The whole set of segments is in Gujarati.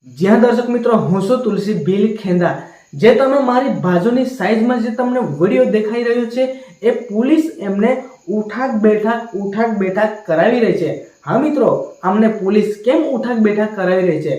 જ્યાં દર્શક મિત્રો હું છું તુલસી ભીલ ખેંદા। જે તમે મારી બાજુની સાઈઝમાં જે તમને વિડીયો દેખાઈ રહ્યો છે એ પોલીસ એમને ઉઠાક બેઠાક કરાવી રહી છે। હા મિત્રો, અમને પોલીસ કેમ ઉઠાક બેઠાક કરાવી રહી છે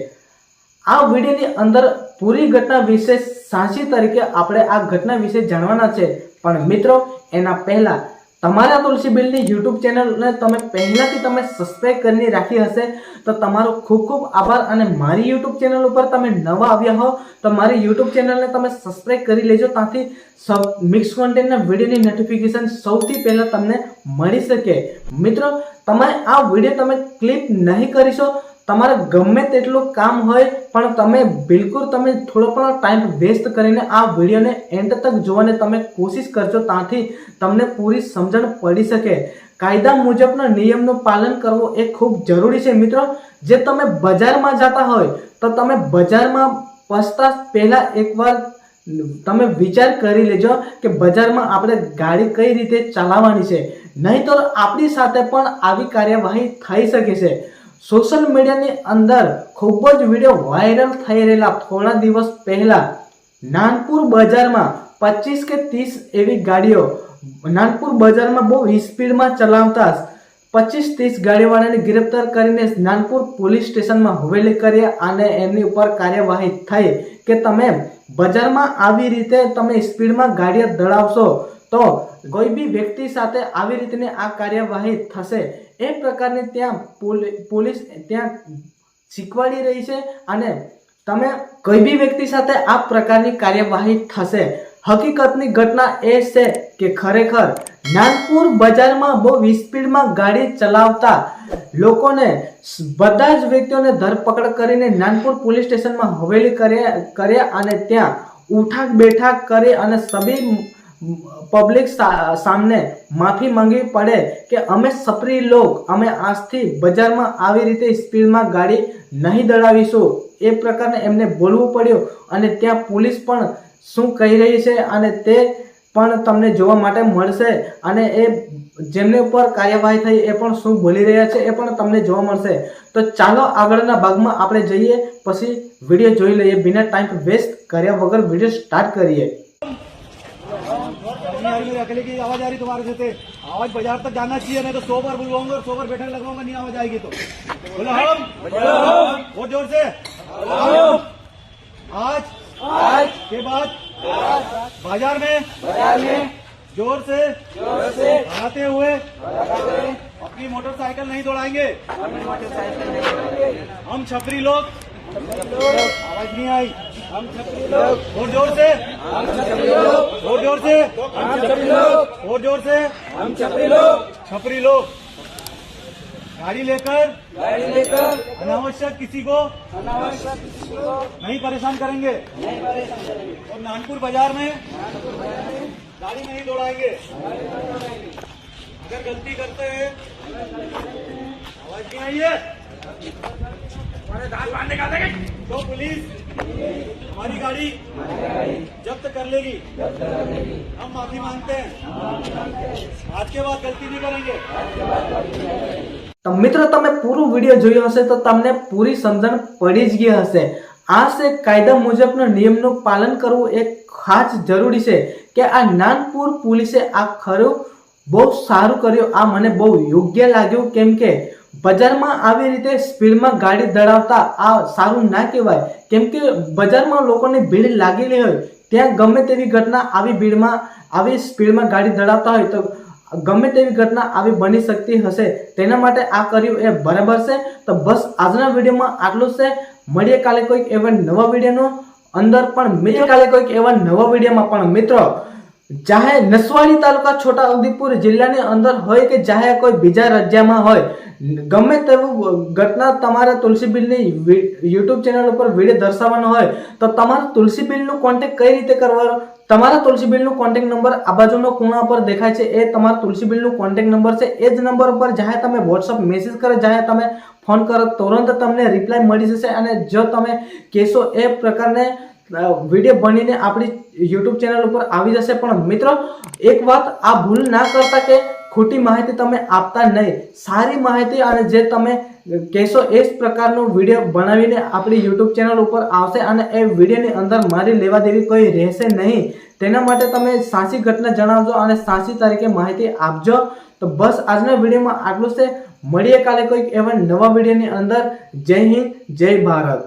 આ વિડીયોની અંદર પૂરી ઘટના વિશે સાચી તરીકે આપણે આ ઘટના વિશે જાણવાના છે। પણ મિત્રો એના પહેલા તમારા તુલસી ભીલની YouTube ચેનલને તમે પહેલાથી તમે સબસ્ક્રાઇબ કરીને રાખી હશે તો તમારો ખૂબ ખૂબ આભાર। અને મારી YouTube ચેનલ ઉપર તમે નવા આવ્યા હો તો મારી YouTube ચેનલને તમે સબસ્ક્રાઇબ કરી લેજો, તાથી મિક્સ કોન્ટેન્ટના વિડીયોની નોટિફિકેશન સૌથી પહેલા તમને મળી શકે। મિત્રો, તમે આ વિડીયો તમે ક્લિક નહીં કરીશો, તમારે ગમે તેટલું કામ હોય પણ તમે બિલકુલ તમે થોડો પણ ટાઈમ વેસ્ટ કરીને આ વિડીયોને એન્ડ તક જોવાની તમે કોશિશ કરજો, તાથી તમને પૂરી સમજણ પડી શકે। કાયદા મુજબના નિયમનું પાલન કરવું એ ખૂબ જરૂરી છે। મિત્રો, જે તમે બજારમાં જતા હોય તો તમે બજારમાં પહોંચતા પહેલા એકવાર તમે વિચાર કરી લેજો કે બજારમાં આપણે ગાડી કઈ રીતે ચલાવવાની છે, નહીં તો આપણી સાથે પણ આવી કાર્યવાહી થઈ શકે છે। સોશિયલ મીડિયાની અંદર ખૂબ જ વિડીયો વાયરલ થઈ રહેલા થોડા દિવસ પહેલા નાનપુર બજારમાં 25 કે 30 એવી ગાડીઓ નાનપુર બજારમાં બહુ સ્પીડમાં ચલાવતા 25-30 ગાડીવાળાને ગ્રેપ્તાર કરીને નાનપુર પોલીસ સ્ટેશનમાં હવેલી કર્યા અને એમની ઉપર કાર્યવાહી થઈ કે તમે બજારમાં આવી રીતે તમે સ્પીડમાં ગાડીઓ દોડાવશો તો કોઈ બી વ્યક્તિ સાથે આવી રીતની આ કાર્યવાહી થશે। એ પ્રકારની ત્યાં પોલીસ ત્યાં શીખવાડી રહી છે અને તમે કોઈ બી વ્યક્તિ સાથે આ પ્રકારની કાર્યવાહી થશે। હકીકતની ઘટના એ છે કે ખરેખર નાનપુર બજારમાં બહુ સ્પીડમાં ગાડી ચલાવતા લોકોને બધા જ વ્યક્તિઓને ધરપકડ કરીને નાનપુર પોલીસ સ્ટેશનમાં હવેલી કર્યા અને ત્યાં ઉઠાક બેઠાક કરી અને સભી પબ્લિક સામને માફી માંગવી પડે કે અમે સપરી લોગ અમે આજથી બજારમાં આવી રીતે સ્પીડમાં ગાડી નહીં દોડાવીશું। એ પ્રકારને એમને બોલવું પડ્યું અને ત્યાં પોલીસ પણ શું કહી રહી છે અને તે પણ તમને જોવા માટે મળશે અને એ જેમને ઉપર કાર્યવાહી થઈ એ પણ શું બોલી રહ્યા છે એ પણ તમને જોવા મળશે। તો ચાલો આગળના ભાગમાં આપણે જઈએ, પછી વિડીયો જોઈ લઈએ। બિના ટાઈમ વેસ્ટ કર્યા વગર વિડીયો સ્ટાર્ટ કરીએ। अकेले की आवाज आ रही तुम्हारे से आवाज बाजार तक जाना चाहिए, नहीं तो 100 बार बुलवाऊंगा और 100 बार बैठक लगवाऊंगा, नहीं आवाज आएगी तो बोलो हम बहुत जोर से आज के बाद बाजार में जोर से भगाते हुए अपनी मोटरसाइकिल नहीं दौड़ाएंगे। हम छपरी लोग आवाज नहीं आई, हम छपरी लोग और जोर से हम छपरी लोग और जोर से हम छपरी लोग और जोर से हम छपरी लोग गाड़ी लेकर अनावश्यक किसी को नहीं परेशान करेंगे और नानपुर बाजार में गाड़ी नहीं दौड़ाएंगे। अगर गलती करते हैं आवाज नहीं आई है तो पुलिस हमारी गाड़ी जब्त कर लेगी। हम माफी मांगते हैं, आज के बाद गलती नहीं करेंगे। તો મિત્રો, તમે પૂરો વિડીયો જોયો હશે તો તમને પૂરી સમજણ પડી જ ગઈ હશે। આ છે કાયદા મુજબના નિયમનું પાલન કરવું એ ખાસ જરૂરી છે કે આ નાનપુર પોલીસે આ ખરું બહુ સારું કર્યું। આ મને બહુ યોગ્ય લાગ્યું, કેમ કે બજારમાં આવી રીતે સ્પીડમાં ગાડી દોડાવતા આ સારું ના કહેવાય, કેમ કે બજારમાં લોકોની ભીડ લાગેલી હોય, ત્યાં ગમે તેવી ઘટના આવી ભીડમાં આવી સ્પીડમાં ગાડી દોડાવતા હોય તો ગમે તેવી ઘટના આવી બની શકતી હશે। તેના માટે આ કર્યું એ બરાબર છે। તો બસ આજના વિડીયોમાં આટલું છે। મળીએ કાલે કોઈક એવા નવા વિડીયોનો અંદર પણ કાલે કોઈક એવા નવા વિડીયોમાં પણ મિત્રો ચાહે નસવાડી તાલુકા છોટા ઉદેપુર જિલ્લાની અંદર હોય કે ચાહે કોઈ બીજા રાજ્યમાં હોય, ગમે તેવું ઘટના તમારા તુલસી ભીલની YouTube ચેનલ ઉપર વિડીયો દર્શાવવાનો હોય તો તમારા તુલસી ભીલનો કોન્ટેક્ટ કઈ રીતે કરવાનો? તમારા તુલસી ભીલનો કોન્ટેક્ટ નંબર આ બાજુનો ખૂણા પર દેખાય છે, એ તમારા તુલસી ભીલનો કોન્ટેક્ટ નંબર છે। એ જ નંબર ઉપર ચાહે તમે WhatsApp મેસેજ કરો, ચાહે તમે ફોન કરો, તુરંત તમને રિપ્લાય મળી જશે। અને જો તમે કહેશો એ પ્રકારને વિડીયો બનીને આપણી YouTube ચેનલ ઉપર આવી જશે। પણ મિત્રો એક વાત આ ભૂલ ના કરતા કે ખોટી માહિતી તમે આપતા નહીં, સારી માહિતી અને જે તમે કહેશો એ જ પ્રકારનો વિડીયો બનાવીને આપણી યુટ્યુબ ચેનલ ઉપર આવશે અને એ વિડીયોની અંદર મારી લેવા દેવી કોઈ રહેશે નહીં. તેના માટે તમે સાચી ઘટના જણાવજો અને સાચી તારીખે માહિતી આપજો. તો બસ આજના વિડીયોમાં આટલું છે. મળીએ કાલે કોઈક એવા નવા વિડીયોની અંદર. જય હિન્દ, જય ભારત.